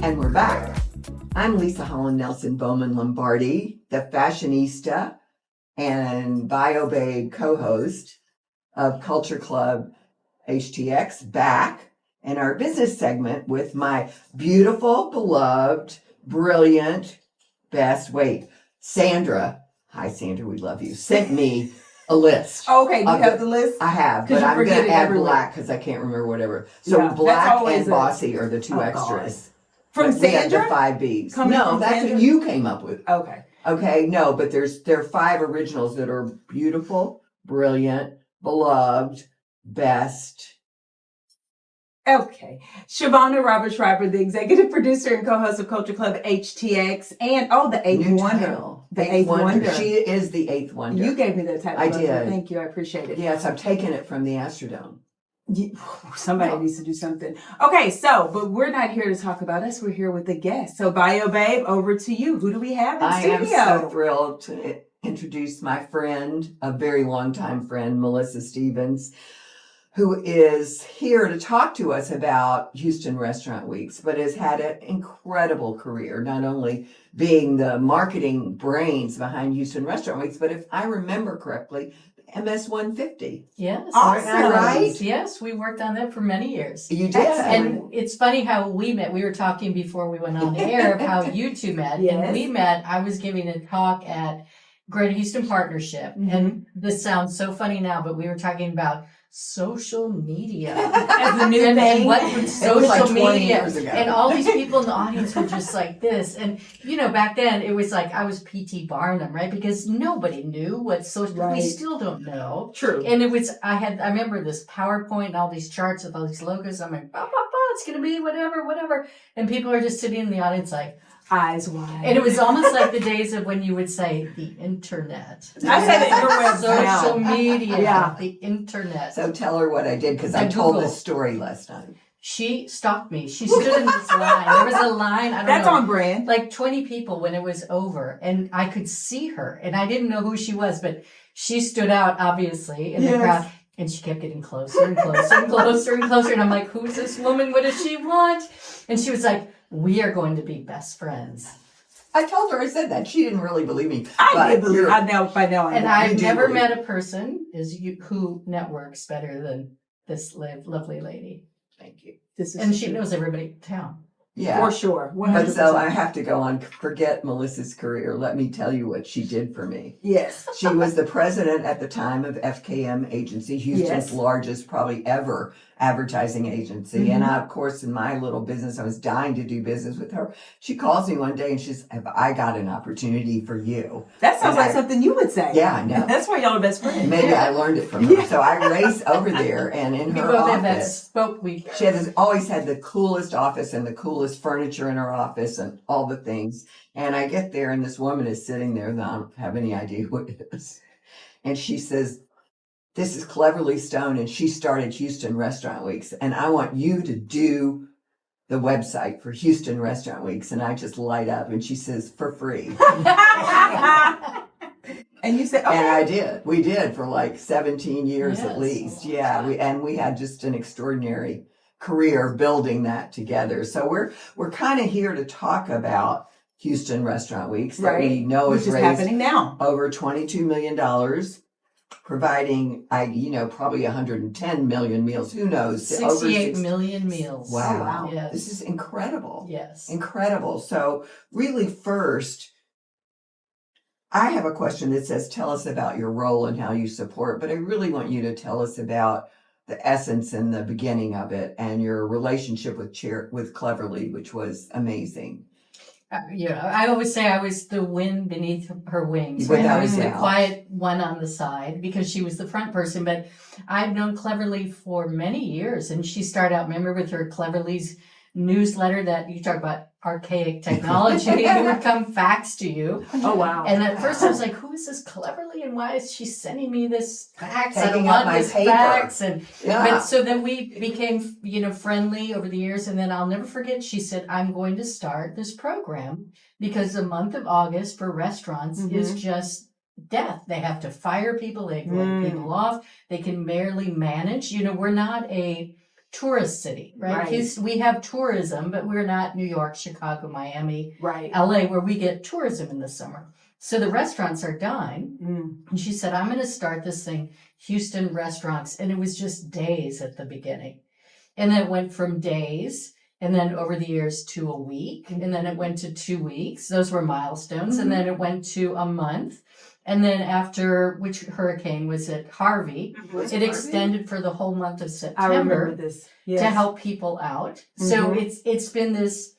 And we're back. I'm Leisa Holland-Nelson Bowman Lombardi, the fashionista and Bio Babe co-host of Culture Club HTX, back in our business segment with my beautiful, beloved, brilliant, Sandra. Hi, Sandra, we love you. Sent me a list. Okay, you have the list? I have, but I'm going to add black because I can't remember whatever. So black and bossy are the two extras. From Sandra? The 5 Bs. No, that's Sandra? What you came up with. Okay. Okay, no, but there are 5 originals that are beautiful, brilliant, beloved, best. Okay. Shavonnah Robert Schreiber, the executive producer and co-host of Culture Club HTX, and the eighth wonder. The eighth wonder. She is the 8th wonder. You gave me that title. I did. Thank you. I appreciate it. Yes, I'm taking it from the Astrodome. Somebody needs to do something. Okay, but we're not here to talk about us. We're here with a guest. So, Bio Babe, over to you. Who do we have in studio? I am so thrilled to introduce my friend, a very long-time friend, Melissa Stevens, who is here to talk to us about Houston Restaurant Weeks, but has had an incredible career, not only being the marketing brains behind Houston Restaurant Weeks, but if I remember correctly, MS 150. Yes. Awesome. Right? Yes, we worked on that for many years. You did. And it's funny how we met. We were talking before we went on the air of how you two met. Yes. And we met, I was giving a talk at Greater Houston Partnership. Mm-hmm. And this sounds so funny now, but we were talking about social media as the new thing. And what social like 20 media years ago. And all these people in the audience were just like this. And back then it was like I was P.T. Barnum, right? Because nobody knew what social. Right. We still don't know. True. And it was I remember this PowerPoint and all these charts with all these logos. I'm like, it's gonna be whatever. And people are just sitting in the audience like eyes wide. And it was almost like the days of when you would say the internet. I said the interwebs social now. Media, the internet. So tell her what I did, because I told this story last night. She stopped me. She stood in this line. There was a line. That's on brand. Like 20 people when it was over. And I could see her. And I didn't know who she was, but she stood out, obviously, in the crowd. And she kept getting closer and closer and closer and closer. And I'm like, who's this woman? What does she want? And she was like, we are going to be best friends. I told her, I said that. She didn't really believe me. I did believe. I know by now. And I've never met a person who networks better than this lovely lady. Thank you. And she knows everybody in town. Yeah. For sure. 100%. But so I have to go on, forget Melissa's career. Let me tell you what she did for me. Yes. She was the president at the time of FKM Agency, Houston's largest probably ever advertising agency. Mm-hmm. And I, of course, in my little business, I was dying to do business with her. She calls me one day and she's, have I got an opportunity for you? That sounds like something you would say. Yeah, I know. That's why y'all are best friends. Maybe I learned it from her. Yeah. So I race over there, and in her office, she always had the coolest office and the coolest furniture in her office and all the things. And I get there and this woman is sitting there that I don't have any idea who it is. And she says, this is Cleverly Stone, and she started Houston Restaurant Weeks, and I want you to do the website for Houston Restaurant Weeks. And I just light up, and she says, for free. And you said, okay. And I did. We did for like 17 years at least. Yeah. We had just an extraordinary career building that together. So we're kind of here to talk about Houston Restaurant Weeks that we know is raised happening now. Over $22 million, providing, probably 110 million meals. Who knows? 68 million meals. Wow. Oh, wow. Yes. This is incredible. Yes. Incredible. So really first, I have a question that says, tell us about your role and how you support, but I really want you to tell us about the essence and the beginning of it and your relationship with Cleverly, which was amazing. I always say I was the wind beneath her wings. Right? I was the quiet one on the side because she was the front person. But I've known Cleverly for many years, and she started out, remember, with her Cleverly's newsletter that you talk about archaic technology. It would come fax to you. Oh, wow. And at first I was like, who is this Cleverly and why is she sending me this fax? I don't Taking up want my this paper. fax. And Yeah. but so then we became, friendly over the years. And then I'll never forget, she said, I'm going to start this program because the month of August for restaurants is just death. They have to fire people. They lay people off. They can barely manage. We're not a tourist city, right? We have tourism, but we're not New York, Chicago, Miami, LA, where we get tourism in the summer. So the restaurants are dying. And she said, I'm going to start this thing, Houston Restaurants. And it was just days at the beginning. And then it went from days, and then over the years to a week. And then it went to 2 weeks. Those were milestones. And then it went to a month. And then after, which hurricane was it? Harvey. It extended for the whole month of September. I remember this. Yes. To help people out. So it's been this,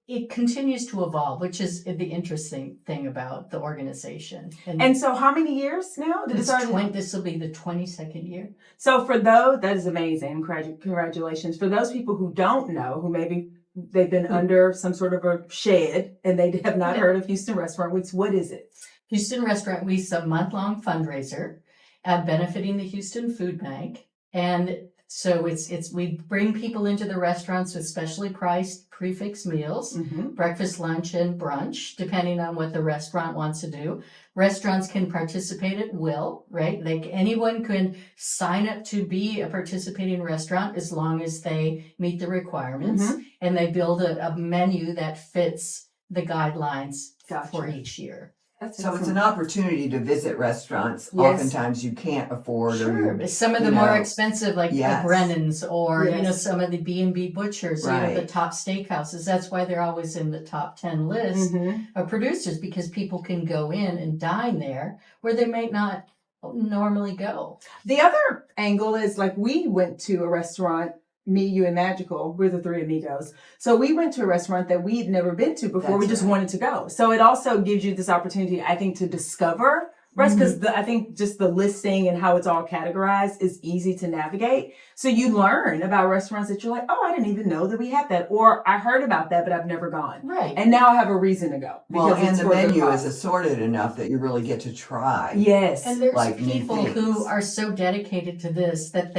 it continues to evolve, which is the interesting thing about the organization. And so how many years now? This will be the 22nd year. So for those, that is amazing. Congratulations. For those people who don't know, who maybe they've been under some sort of a shed and they have not heard of Houston Restaurant Weeks, what is it? Houston Restaurant Week's a month-long fundraiser benefiting the Houston Food Bank. And so we bring people into the restaurants with specially priced prefix meals, breakfast, lunch, and brunch, depending on what the restaurant wants to do. Restaurants can participate at will, right? Anyone can sign up to be a participating restaurant as long as they meet the requirements, and they build a menu that fits the guidelines for each year. So it's an opportunity to visit restaurants. Oftentimes you can't afford. Sure. Some of the more expensive, like the Brennan's or, some of the B&B Butchers, the top steakhouses. That's why they're always in the top 10 list of producers, because people can go in and dine there where they might not normally go. The other angle is like we went to a restaurant, me, you, and Magical. We're the three amigos. So we went to a restaurant that we'd never been to before. We just wanted to go. So it also gives you this opportunity, I think, to discover restaurants, because I think just the listing and how it's all categorized is easy to navigate. So you learn about restaurants that you're like, oh, I didn't even know that we had that. Or I heard about that, but I've never gone. Right. And now I have a reason to go. Well, and the menu is assorted enough that you really get to try. Yes. And there's people who are so dedicated to this that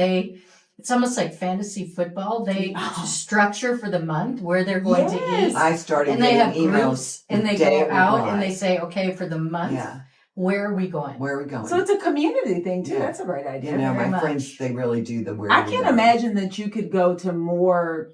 it's almost like fantasy football. They structure for the month where they're going to eat. I started and they have emails groups, and they go out and they say, okay, for the month, where are we going? Where are we going? So it's a community thing too. That's a great idea. My friends, they really do the where. I can't imagine that you could go to more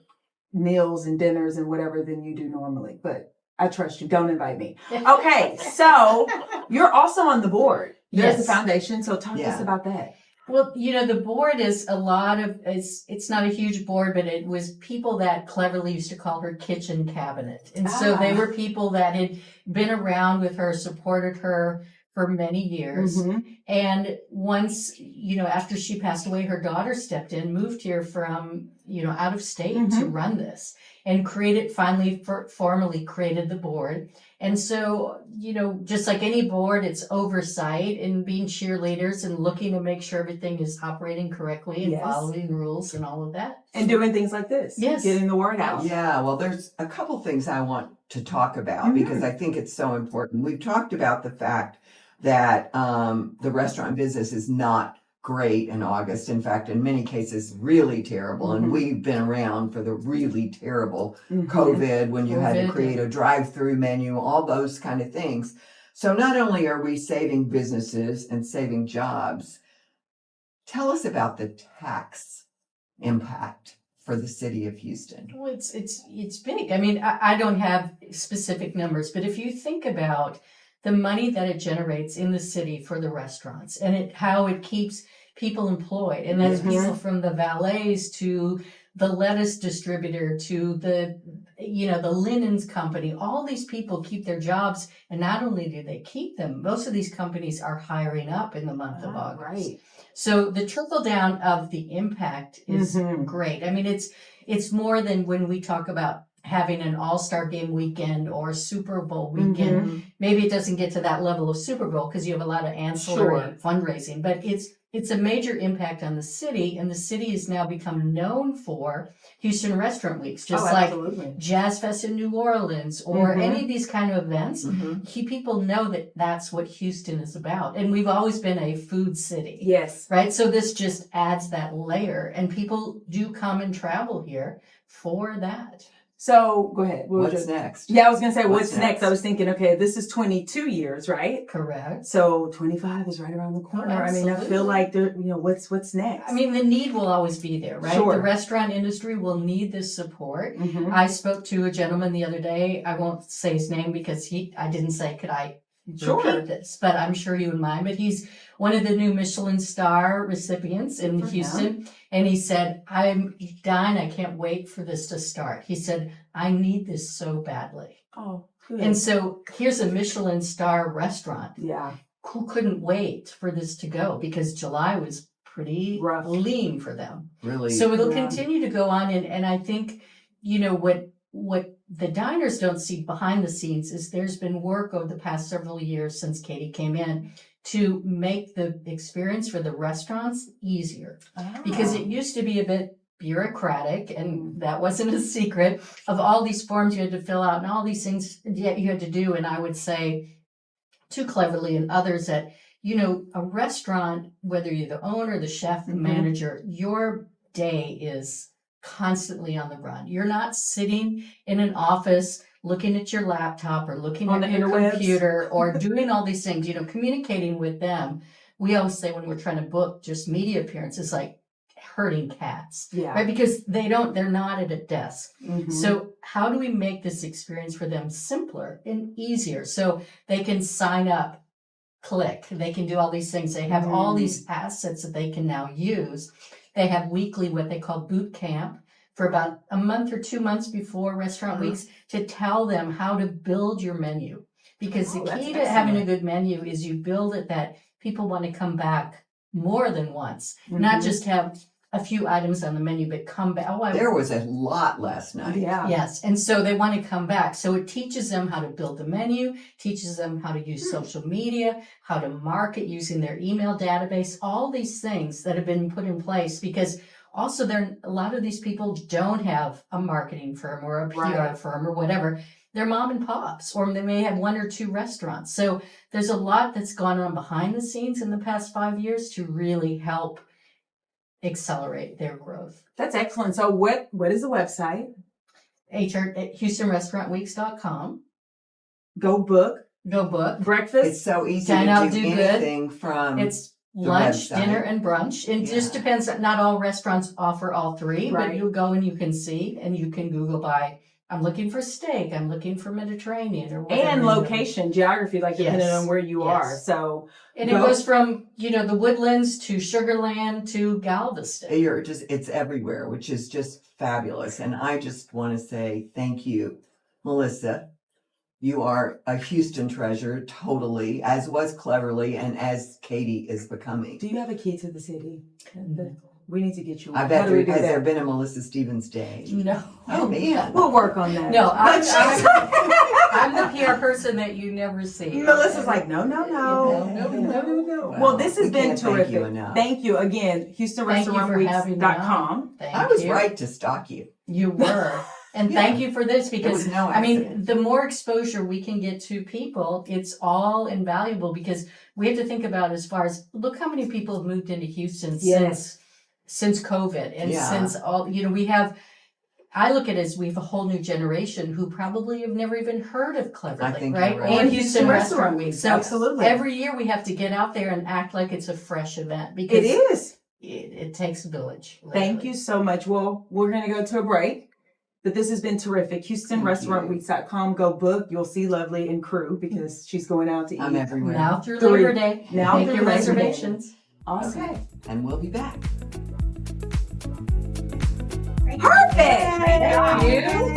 meals and dinners and whatever than you do normally, but I trust you. Don't invite me. Okay, so you're also on the board. There's the foundation. So talk to us about that. Well, the board is it's not a huge board, but it was people that cleverly used to call her kitchen cabinet. And so they were people that had been around with her, supported her for many years. And once, after she passed away, her daughter stepped in, moved here from, out of state to run this, and formally created the board. And so, just like any board, it's oversight and being cheerleaders and looking to make sure everything is operating correctly and following rules and all of that. And doing things like this. Yes. Getting the word out. Yeah, well, there's a couple things I want to talk about because I think it's so important. We've talked about the fact that the restaurant business is not great in August. In fact, in many cases, really terrible. And we've been around for the really terrible COVID when you had to create a drive-through menu, all those kind of things. So not only are we saving businesses and saving jobs, tell us about the tax impact for the city of Houston. Well, it's big. I mean, I don't have specific numbers, but if you think about the money that it generates in the city for the restaurants and how it keeps people employed. And that's people from the valets to the lettuce distributor to the linens company. All these people keep their jobs. And not only do they keep them, most of these companies are hiring up in the month of August. Right. So the trickle down of the impact is great. I mean, it's more than when we talk about having an all-star game weekend or Super Bowl weekend. Maybe it doesn't get to that level of Super Bowl because you have a lot of ancillary fundraising, but it's a major impact on the city, and the city has now become known for Houston Restaurant Weeks, just like Jazz Fest in New Orleans or any of these kind of events. People know that that's what Houston is about, and we've always been a food city. Yes. Right? So this just adds that layer, and people do come and travel here for that. So go ahead. What's next? Yeah, I was going to say, What's what's next? I was thinking, okay, this is 22 years, right? Correct. So 25 is right around the corner. I mean, I feel like there, what's next? I mean, the need will always be there, right? Sure. The restaurant industry will need this support. Mhm. I spoke to a gentleman the other day. I won't say his name because I didn't say, could I repeat this? But I'm sure you would mind. But he's one of the new Michelin star recipients in Houston. And he said, I'm dying. I can't wait for this to start. He said, I need this so badly. Oh, good. And so here's a Michelin star restaurant. Yeah. Who couldn't wait for this to go because July was pretty Rough. lean for them. Really? So it'll continue to go on. And I think, what the diners don't see behind the scenes is there's been work over the past several years since Katie came in to make the experience for the restaurants easier. Because it used to be a bit bureaucratic, and that wasn't a secret, of all these forms you had to fill out and all these things you had to do. And I would say too cleverly, and others, that, a restaurant, whether you're the owner, the chef, the manager, your day is constantly on the run. You're not sitting in an office looking at your laptop or looking On at the your interwebs. computer or doing all these things, communicating with them. We always say when we're trying to book just media appearances, like herding cats, Yeah. right? Because they're not at a desk. Mhm. So how do we make this experience for them simpler and easier so they can sign up, click, they can do all these things. They have all these assets that they can now use. They have weekly, what they call boot camp, for about a month or 2 months before restaurant weeks to tell them how to build your menu. Because the key to having a good menu is you build it that people want to come back more than once, not just have a few items on the menu, but come back. There was a lot last night. Yeah. Yes, and so they want to come back. So it teaches them how to build the menu, teaches them how to use social media, how to market using their email database, all these things that have been put in place. Because also a lot of these people don't have a marketing firm or a PR firm or whatever. They're mom and pops, or they may have 1 or 2 restaurants. So there's a lot that's gone on behind the scenes in the past 5 years to really help accelerate their growth. That's excellent. So what is the website? HoustonRestaurantWeeks.com. Go book. Breakfast. It's so easy Dine to out, do do good. anything from It's lunch, website. dinner, and brunch. It just depends. Not all restaurants offer all 3, but you go and you can see, and you can Google by, I'm looking for steak, I'm looking for Mediterranean, or whatever. And location, geography, like depending on where you are. So, and it goes from, the Woodlands to Sugarland to Galveston. It's everywhere, which is just fabulous. And I just want to say thank you, Melissa. You are a Houston treasure, totally, as was Cleverly, and as Katie is becoming. Do you have a key to the city? We need to get you one. I bet has there been a Melissa Stevens Day? No. Oh, man. We'll work on that. No, I'm the PR person that you never see. Melissa's like, no. No. Well, this has We been can't thank terrific. you enough. Thank you again. HoustonRestaurantWeeks.com. I was right to stalk you. You were. And thank you for this, There because was no I mean, accident. the more exposure we can get to people, it's all invaluable, because we have to think about, as far as, look how many people have moved into Houston since COVID, and since all, I look at it as we have a whole new generation who probably have never even heard of Cleverly, right? Right. And Houston Restaurant Week. So absolutely. every year we have to get out there and act like it's a fresh event, because It is. it takes a village. Thank you so much. Well, we're going to go to a break. But this has been terrific. HoustonRestaurantWeeks.com. Go book. You'll see Lovely and crew, because she's going out to eat. I'm everywhere. Now through Labor Day. Now Make through your Labor Day. reservations. Awesome. Okay. And we'll be back. Perfect. Thank you.